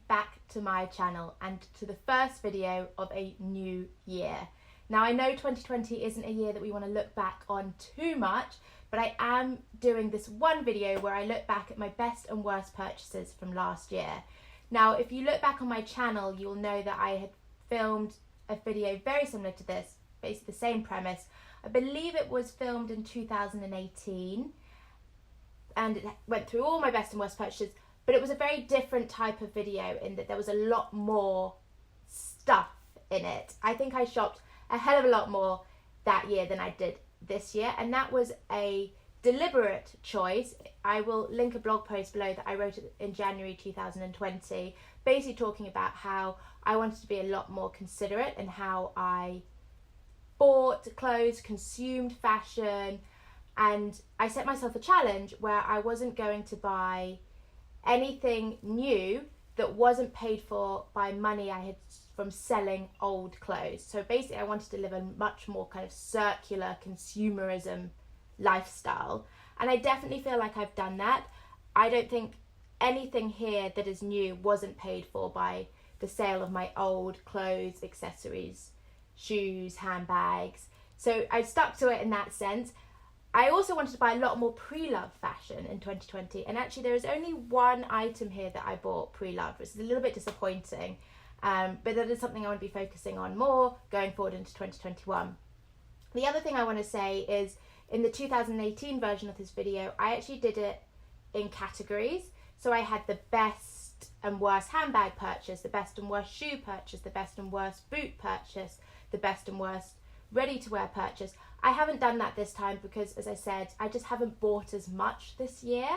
back to my channel and to the first video of a new year. Now I know 2020 isn't a year that we want to look back on too much, but I am doing this one video where I look back at my best and worst purchases from last year. Now if you look back on my channel, you'll know that I had filmed a video very similar to this, basically the same premise. I believe it was filmed in 2018 and it went through all my best and worst purchases. But it was a very different type of video in that there was a lot more stuff in it. I think I shopped a hell of a lot more that year than I did this year. And that was a deliberate choice. I will link a blog post below that I wrote in January 2020, basically talking about how I wanted to be a lot more considerate in how I bought clothes, consumed fashion. And I set myself a challenge where I wasn't going to buy anything new that wasn't paid for by money I had from selling old clothes. So basically I wanted to live a much more kind of circular consumerism lifestyle, and I definitely feel like I've done that. I don't think anything here that is new wasn't paid for by the sale of my old clothes, accessories, shoes, handbags. So I stuck to it in that sense. I also wanted to buy a lot more pre-loved fashion in 2020, and actually there is only one item here that I bought pre-loved, which is a little bit disappointing, but that is something I want to be focusing on more going forward into 2021. The other thing I want to say is in the 2018 version of this video, I actually did it in categories. So I had the best and worst handbag purchase, the best and worst shoe purchase, the best and worst boot purchase, the best and worst ready-to-wear purchase. I haven't done that this time because, as I said, I just haven't bought as much this year.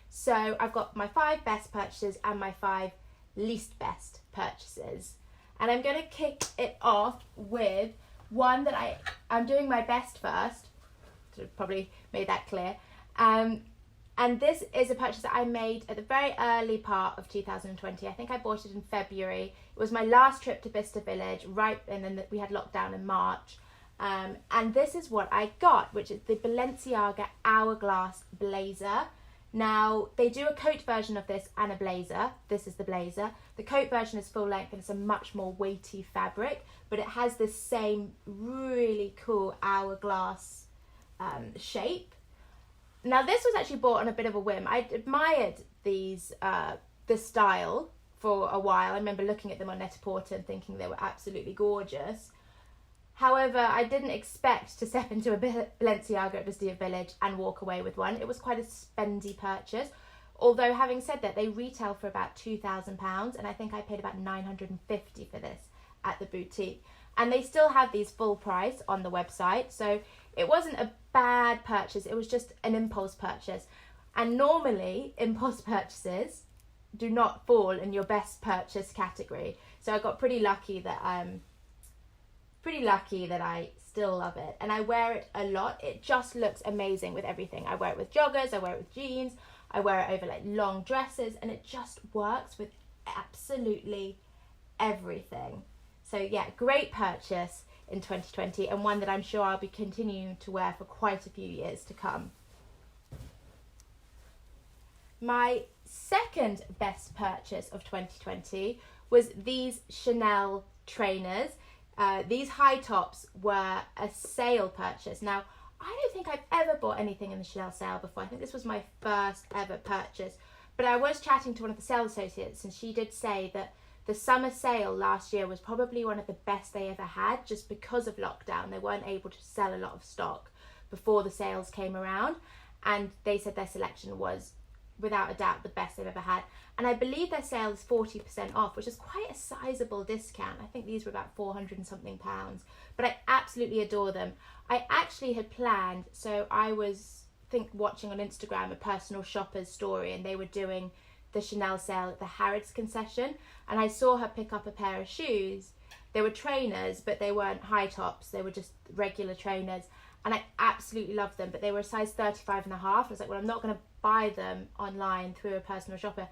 So I've got my 5 best purchases and my 5 least best purchases. And I'm going to kick it off with one that I'm doing my best first. So probably made that clear. And this is a purchase that I made at the very early part of 2020. I think I bought it in February. It was my last trip to Bicester Village, and then we had lockdown in March. And this is what I got, which is the Balenciaga Hourglass blazer. Now, they do a coat version of this and a blazer. This is the blazer. The coat version is full length and it's a much more weighty fabric, but it has this same really cool hourglass shape. Now, this was actually bought on a bit of a whim. I admired this style for a while. I remember looking at them on Net-a-Porter and thinking they were absolutely gorgeous. However, I didn't expect to step into a Balenciaga at Bicester Village and walk away with one. It was quite a spendy purchase. Although, having said that, they retail for about £2,000, and I think I paid about £950 for this at the boutique. And they still have these full price on the website, so it wasn't a bad purchase. It was just an impulse purchase. And normally, impulse purchases do not fall in your best purchase category. So I got pretty lucky that I still love it, and I wear it a lot. It just looks amazing with everything. I wear it with joggers, I wear it with jeans, I wear it over like long dresses, and it just works with absolutely everything. So yeah, great purchase in 2020, and one that I'm sure I'll be continuing to wear for quite a few years to come. My second best purchase of 2020 was these Chanel trainers. These high tops were a sale purchase. Now, I don't think I've ever bought anything in the Chanel sale before. I think this was my first ever purchase. But I was chatting to one of the sales associates, and she did say that the summer sale last year was probably one of the best they ever had, just because of lockdown. They weren't able to sell a lot of stock before the sales came around. And they said their selection was, without a doubt, the best they've ever had. And I believe their sale is 40% off, which is quite a sizable discount. I think these were about 400 and something pounds, but I absolutely adore them. I actually had planned, so I was watching on Instagram a personal shopper's story, and they were doing the Chanel sale at the Harrods concession, and I saw her pick up a pair of shoes. They were trainers, but they weren't high tops. They were just regular trainers, and I absolutely loved them, but they were a size 35.5. I was like, well, I'm not going to buy them online through a personal shopper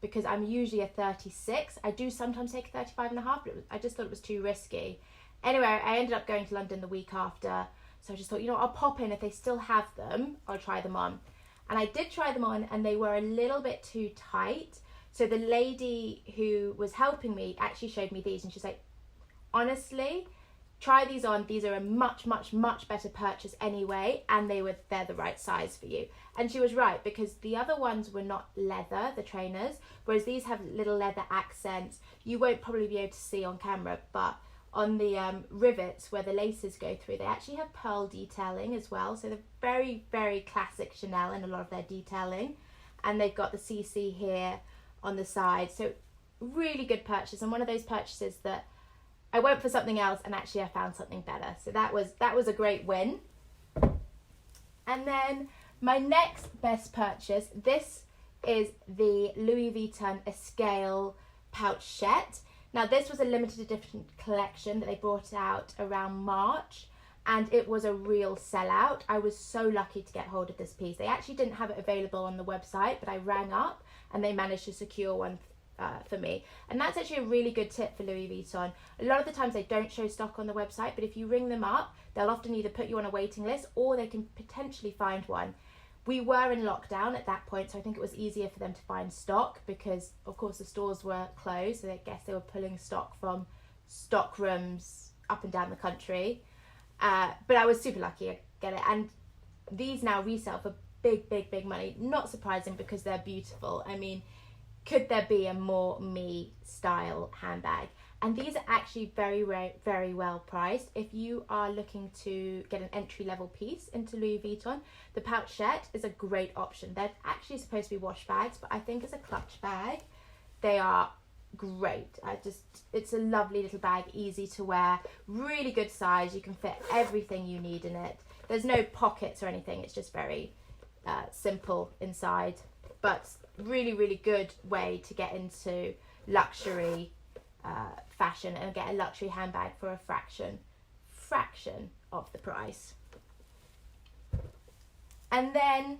because I'm usually a 36. I do sometimes take a 35.5, but I just thought it was too risky. Anyway, I ended up going to London the week after, so I just thought, you know, I'll pop in. If they still have them, I'll try them on. And I did try them on, and they were a little bit too tight. So the lady who was helping me actually showed me these, and she's like, honestly, try these on. These are a much, much, much better purchase anyway, and they're the right size for you. And she was right, because the other ones were not leather, the trainers, whereas these have little leather accents. You won't probably be able to see on camera, but on the rivets where the laces go through, they actually have pearl detailing as well. So they're very, very classic Chanel in a lot of their detailing. And they've got the CC here on the side. So really good purchase, and one of those purchases that I went for something else and actually I found something better. So that was a great win. And then my next best purchase, this is the Louis Vuitton Escale pouchette. Now this was a limited edition collection that they brought out around March, and it was a real sellout. I was so lucky to get hold of this piece. They actually didn't have it available on the website, but I rang up and they managed to secure one for me. And that's actually a really good tip for Louis Vuitton. A lot of the times they don't show stock on the website, but if you ring them up, they'll often either put you on a waiting list or they can potentially find one. We were in lockdown at that point, so I think it was easier for them to find stock because, of course, the stores were closed, so I guess they were pulling stock from stock rooms up and down the country. But I was super lucky to get it, and these now resell for big, big, big money. Not surprising because they're beautiful. I mean, could there be a more me style handbag? And these are actually very, very, very well priced. If you are looking to get an entry level piece into Louis Vuitton, the pouchette is a great option. They're actually supposed to be wash bags, but I think as a clutch bag, they are great. It's a lovely little bag, easy to wear, really good size. You can fit everything you need in it. There's no pockets or anything. It's just very simple inside, but really, really good way to get into luxury fashion and get a luxury handbag for a fraction of the price. And then,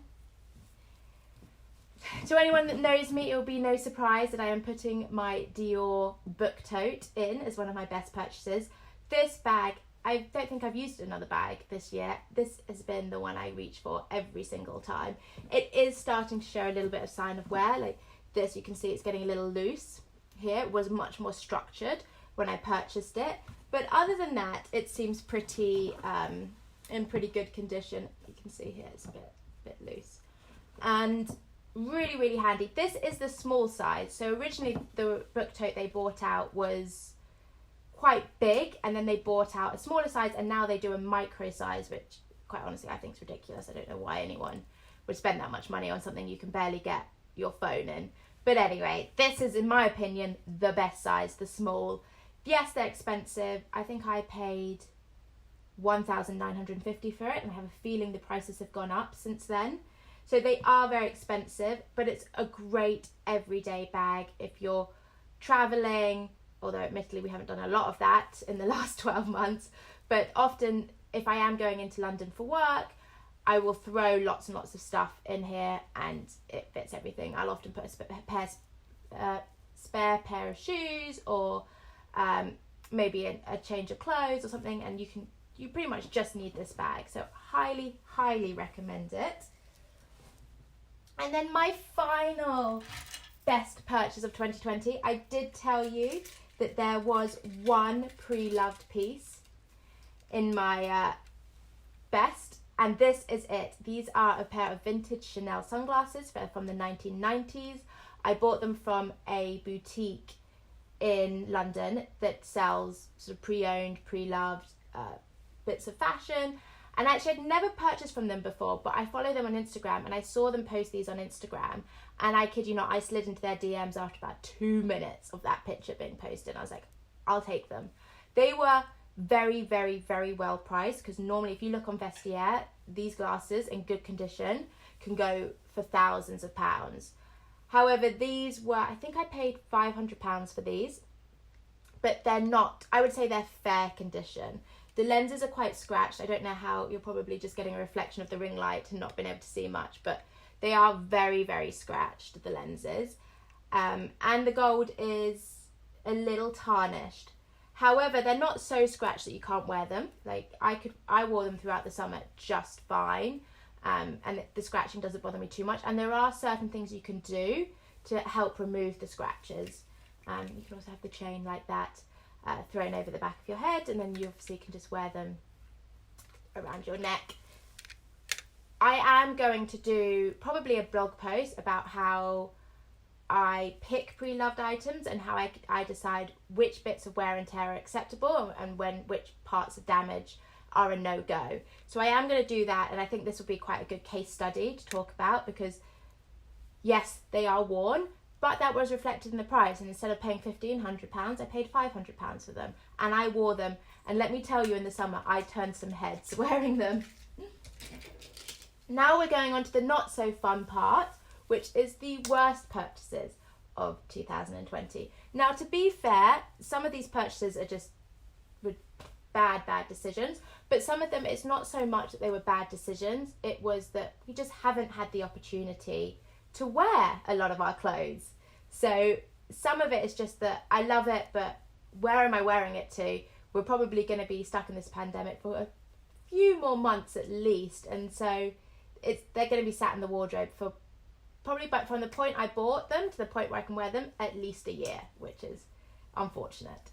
to anyone that knows me, it will be no surprise that I am putting my Dior book tote in as one of my best purchases. This bag, I don't think I've used another bag this year. This has been the one I reach for every single time. It is starting to show a little bit of sign of wear. Like this, you can see it's getting a little loose. Here it was much more structured when I purchased it, but other than that, it seems pretty in pretty good condition. You can see here it's a bit loose and really, really handy. This is the small size. So originally the book tote they bought out was quite big, and then they bought out a smaller size, and now they do a micro size, which quite honestly I think is ridiculous. I don't know why anyone would spend that much money on something you can barely get your phone in. But anyway, this is, in my opinion, the best size, the small. Yes, they're expensive. I think I paid $1,950 for it, and I have a feeling the prices have gone up since then. So they are very expensive, but it's a great everyday bag if you're traveling, although admittedly we haven't done a lot of that in the last 12 months. But often if I am going into London for work, I will throw lots and lots of stuff in here and it fits everything. I'll often put a spare pair of shoes or maybe a change of clothes or something, and you pretty much just need this bag. So highly, highly recommend it. And then my final best purchase of 2020, I did tell you that there was one pre-loved piece in my best. And this is it. These are a pair of vintage Chanel sunglasses from the 1990s. I bought them from a boutique in London that sells sort of pre-owned, pre-loved bits of fashion. And actually I'd never purchased from them before, but I follow them on Instagram and I saw them post these on Instagram. And I kid you not, I slid into their DMs after about 2 minutes of that picture being posted. I was like, I'll take them. They were very, very, very well priced, because normally if you look on Vestiaire, these glasses in good condition can go for thousands of pounds. However, these were, I think I paid £500 for these, but they're not, I would say they're fair condition. The lenses are quite scratched. I don't know how, you're probably just getting a reflection of the ring light and not being able to see much, but they are very, very scratched, the lenses. And the gold is a little tarnished. However, they're not so scratched that you can't wear them. Like I wore them throughout the summer just fine, and the scratching doesn't bother me too much. And there are certain things you can do to help remove the scratches. You can also have the chain like that thrown over the back of your head, and then you obviously can just wear them around your neck. I am going to do probably a blog post about how I pick pre-loved items and how I decide which bits of wear and tear are acceptable and which parts of damage are a no-go. So I am going to do that, and I think this will be quite a good case study to talk about, because yes, they are worn, but that was reflected in the price, and instead of paying £1,500, I paid £500 for them, and I wore them, and let me tell you, in the summer I turned some heads wearing them. Now we're going on to the not so fun part, which is the worst purchases of 2020. Now, to be fair, some of these purchases are just bad decisions, but some of them, it's not so much that they were bad decisions, it was that we just haven't had the opportunity to wear a lot of our clothes. So some of it is just that I love it, but where am I wearing it to? We're probably going to be stuck in this pandemic for a few more months at least, and so they're going to be sat in the wardrobe for probably, but from the point I bought them to the point where I can wear them, at least a year, which is unfortunate.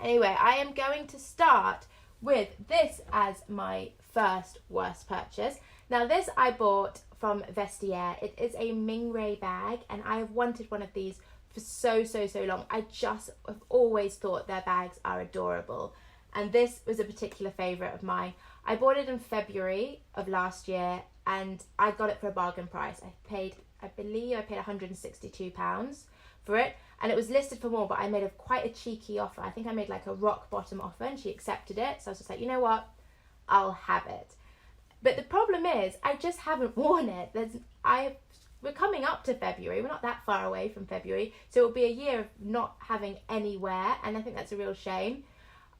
Anyway, I am going to start with this as my first worst purchase. Now, this I bought from Vestiaire. It is a Mingray bag, and I have wanted one of these for so long. I just have always thought their bags are adorable, and this was a particular favourite of mine. I bought it in February of last year, and I got it for a bargain price. I believe I paid £162 for it, and it was listed for more, but I made quite a cheeky offer. I think I made like a rock bottom offer, and she accepted it. So I was just like, you know what, I'll have it. But the problem is, I just haven't worn it. We're coming up to February. We're not that far away from February, so it'll be a year of not having any wear, and I think that's a real shame.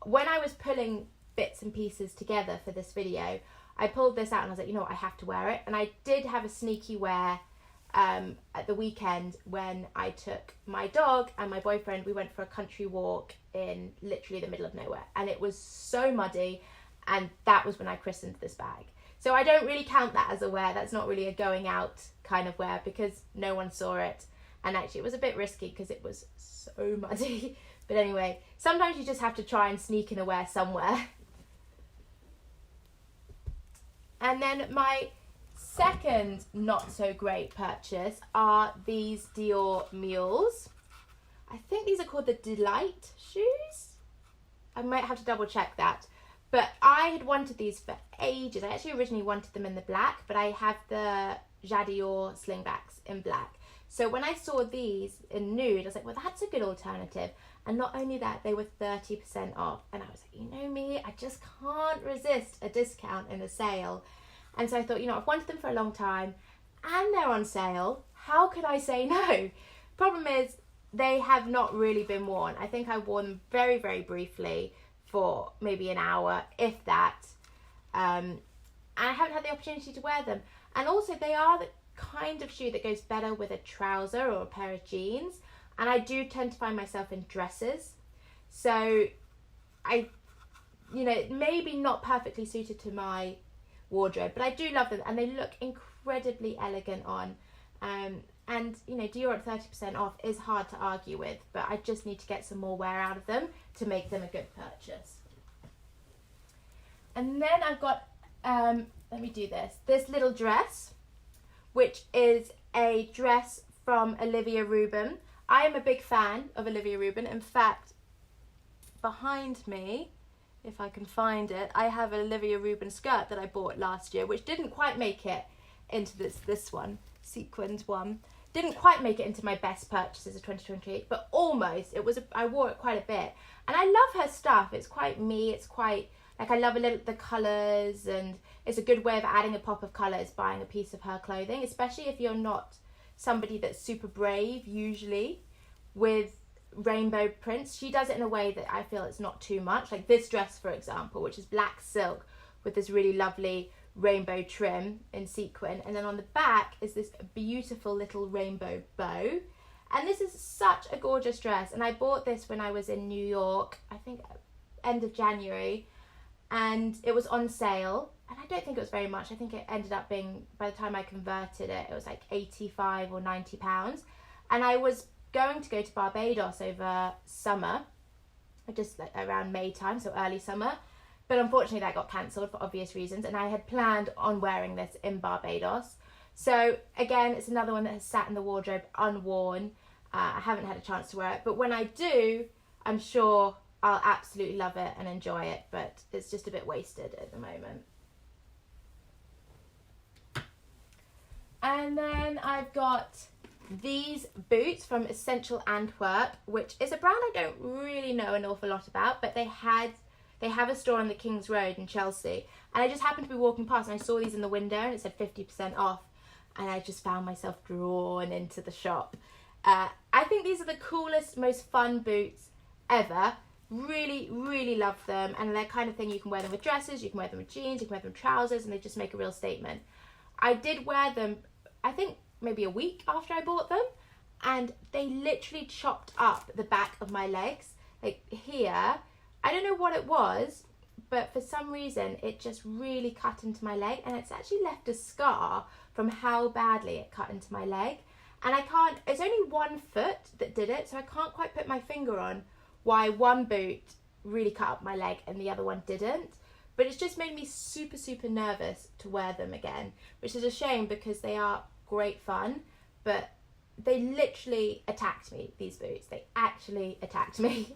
When I was pulling bits and pieces together for this video, I pulled this out and I was like, you know what, I have to wear it. And I did have a sneaky wear at the weekend when I took my dog and my boyfriend. We went for a country walk in literally the middle of nowhere, and it was so muddy, and that was when I christened this bag. So I don't really count that as a wear. That's not really a going out kind of wear, because no one saw it, and actually it was a bit risky because it was so muddy. But anyway, sometimes you just have to try and sneak in a wear somewhere. And then my second not so great purchase are these Dior Mules. I think these are called the Delight shoes. I might have to double check that. But I had wanted these for ages. I actually originally wanted them in the black, but I have the Dior slingbacks in black. So when I saw these in nude, I was like, well, that's a good alternative. And not only that, they were 30% off. And I was like, you know me, I just can't resist a discount in a sale. And so I thought, you know, I've wanted them for a long time and they're on sale. How could I say no? Problem is, they have not really been worn. I think I wore them very, very briefly for maybe an hour, if that. And I haven't had the opportunity to wear them. And also, they are the kind of shoe that goes better with a trouser or a pair of jeans. And I do tend to find myself in dresses. So maybe not perfectly suited to my wardrobe, but I do love them, and they look incredibly elegant on. And you know, Dior at 30% off is hard to argue with, but I just need to get some more wear out of them to make them a good purchase. And then I've got, let me do this little dress, which is a dress from Olivia Ruben. I am a big fan of Olivia Ruben. In fact, behind me, if I can find it, I have an Olivia Ruben skirt that I bought last year, which didn't quite make it into this one, sequined one. Didn't quite make it into my best purchases of 2028, but almost. I wore it quite a bit, and I love her stuff. It's quite me. It's quite like, I love the colours, and it's a good way of adding a pop of colours, buying a piece of her clothing, especially if you're not somebody that's super brave usually with rainbow prints. She does it in a way that I feel it's not too much. Like this dress, for example, which is black silk with this really lovely rainbow trim in sequin, and then on the back is this beautiful little rainbow bow. And this is such a gorgeous dress, and I bought this when I was in New York, I think end of January, and it was on sale, and I don't think it was very much. I think it ended up being, by the time I converted it, it was like 85 or 90 pounds. And I was going to go to Barbados over summer, just like around May time, so early summer. But unfortunately that got cancelled for obvious reasons, and I had planned on wearing this in Barbados. So again, it's another one that has sat in the wardrobe unworn. I haven't had a chance to wear it, but when I do, I'm sure I'll absolutely love it and enjoy it, but it's just a bit wasted at the moment. And then I've got these boots from Essential Antwerp, which is a brand I don't really know an awful lot about, but they have a store on the King's Road in Chelsea, and I just happened to be walking past and I saw these in the window and it said 50% off, and I just found myself drawn into the shop. I think these are the coolest, most fun boots ever. Really, really love them, and they're kind of thing you can wear them with dresses, you can wear them with jeans, you can wear them with trousers, and they just make a real statement. I did wear them, I think maybe a week after I bought them, and they literally chopped up the back of my legs, like here. I don't know what it was, but for some reason it just really cut into my leg, and it's actually left a scar from how badly it cut into my leg. And it's only one foot that did it, so I can't quite put my finger on why one boot really cut up my leg and the other one didn't. But it's just made me super, super nervous to wear them again, which is a shame because they are great fun, but they literally attacked me, these boots. They actually attacked me.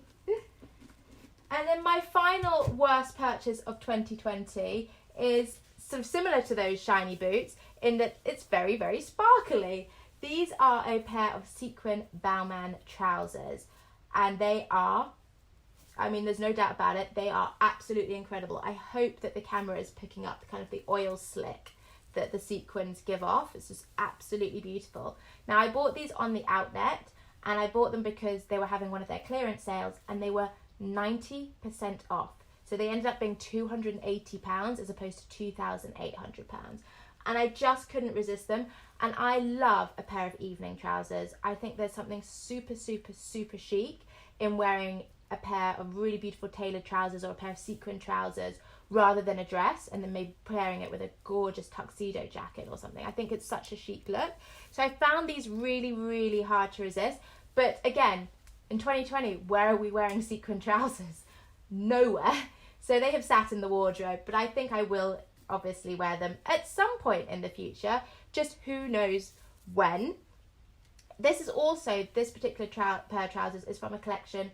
And then my final worst purchase of 2020 is sort of similar to those shiny boots in that it's very, very sparkly. These are a pair of Sequin Bauman trousers, and they are, I mean, there's no doubt about it, they are absolutely incredible. I hope that the camera is picking up kind of the oil slick that the sequins give off. It's just absolutely beautiful. Now, I bought these on the outlet, and I bought them because they were having one of their clearance sales, and they were 90% off. So they ended up being £280 as opposed to £2,800. And I just couldn't resist them. And I love a pair of evening trousers. I think there's something super, super, super chic in wearing a pair of really beautiful tailored trousers or a pair of sequin trousers rather than a dress, and then maybe pairing it with a gorgeous tuxedo jacket or something. I think it's such a chic look. So I found these really, really hard to resist. But again, in 2020, where are we wearing sequin trousers? Nowhere. So they have sat in the wardrobe, but I think I will obviously wear them at some point in the future, just who knows when. This particular pair of trousers is from a collection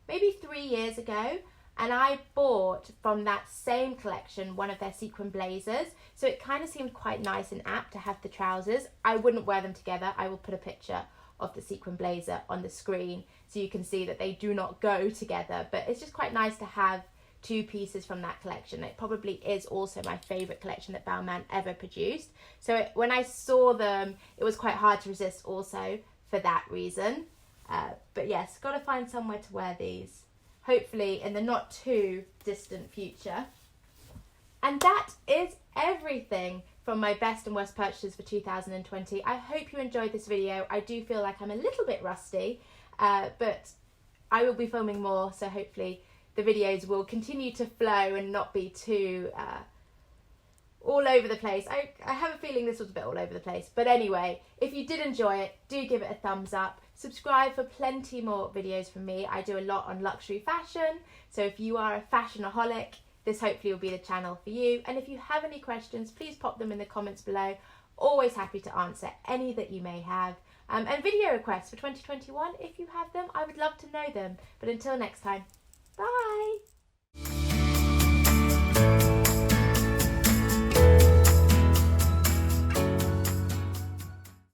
maybe 3 years ago, and I bought from that same collection one of their sequin blazers, so it kind of seemed quite nice and apt to have the trousers. I wouldn't wear them together. I will put a picture of the sequin blazer on the screen so you can see that they do not go together, but it's just quite nice to have two pieces from that collection. It probably is also my favourite collection that Bauman ever produced. So when I saw them, it was quite hard to resist also for that reason. But yes, got to find somewhere to wear these, hopefully in the not too distant future. And that is everything from my best and worst purchases for 2020. I hope you enjoyed this video. I do feel like I'm a little bit rusty, but I will be filming more, so hopefully the videos will continue to flow and not be too all over the place. I have a feeling this was a bit all over the place. But anyway, if you did enjoy it, do give it a thumbs up. Subscribe for plenty more videos from me. I do a lot on luxury fashion. So if you are a fashionaholic, this hopefully will be the channel for you. And if you have any questions, please pop them in the comments below. Always happy to answer any that you may have. And video requests for 2021, if you have them, I would love to know them. But until next time, bye!